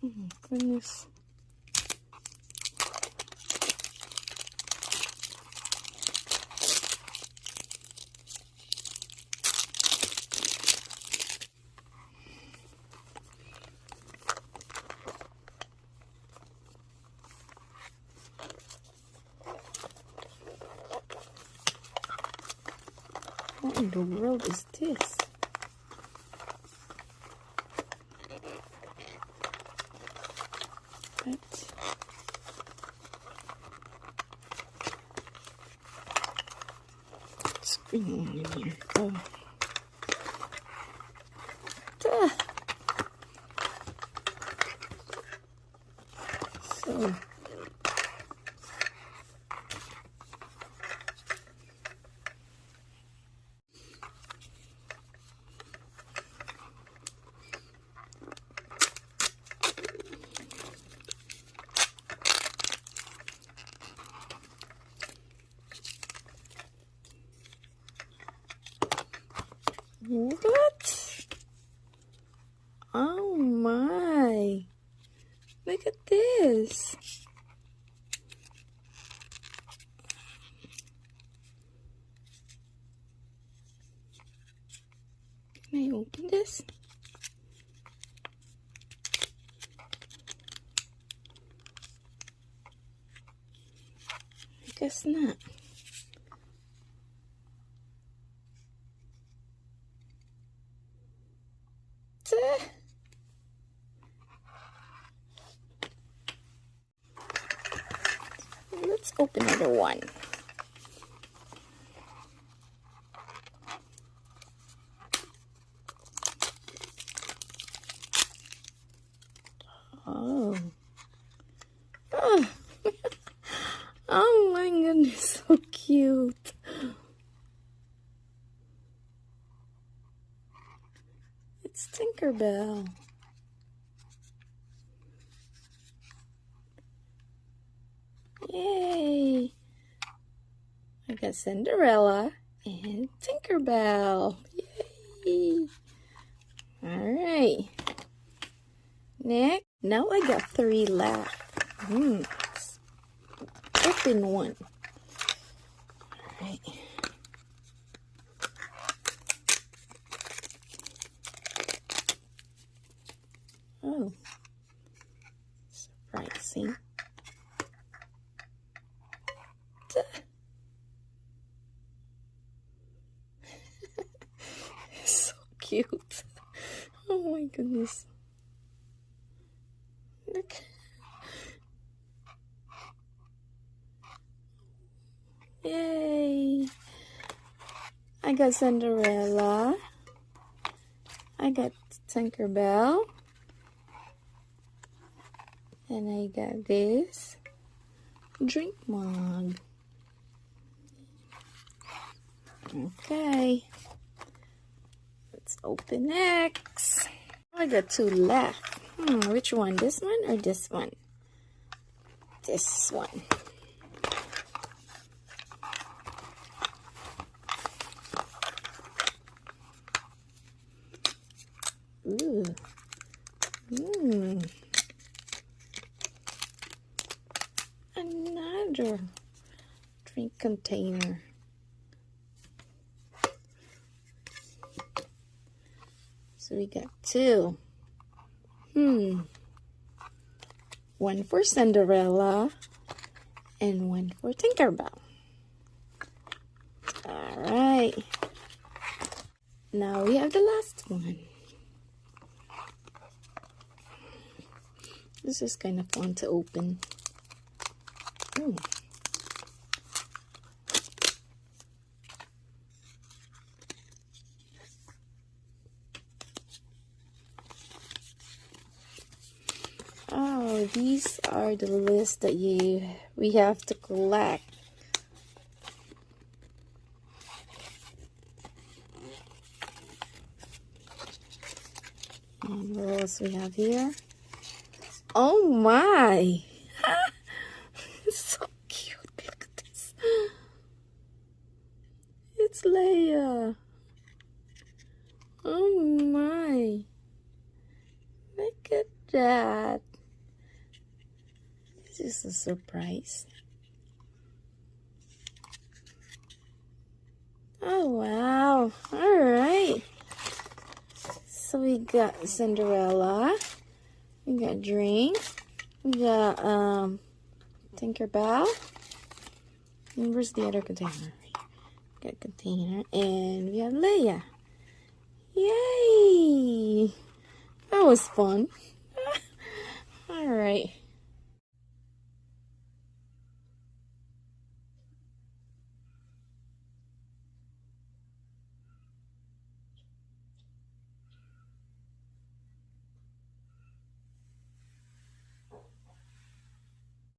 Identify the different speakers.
Speaker 1: Oh my goodness. What in the world is this? What? What's going on in here? Oh. Duh. So. What? Oh my. Look at this. Can I open this? I guess not. Let's open another one. Oh. Oh. Oh my goodness, so cute. It's Tinkerbell. Yay! I got Cinderella and Tinkerbell. Yay! Alright. Next. Now I got 3 left. Let's open one. Alright. Oh. Surprising. So cute. Oh my goodness. Look. Yay. I got Cinderella. I got Tinkerbell. And I got this drink mug. Okay. Let's open next. I got 2 left. Which one? This one or this one? This one. Ooh. Another drink container. So we got 2. One for Cinderella and one for Tinkerbell. Alright. Now we have the last one. This is kind of fun to open. Ooh. Oh, these are the list that we have to collect. And what else we have here? Oh my! It's so cute. Look at this. It's Leia. Oh my! Look at that. is a surprise. Oh, wow. All right. So we got Cinderella. We got Drink. We got Tinkerbell. And where's the other container? We got container. And we have Leia. Yay! That was fun. All right.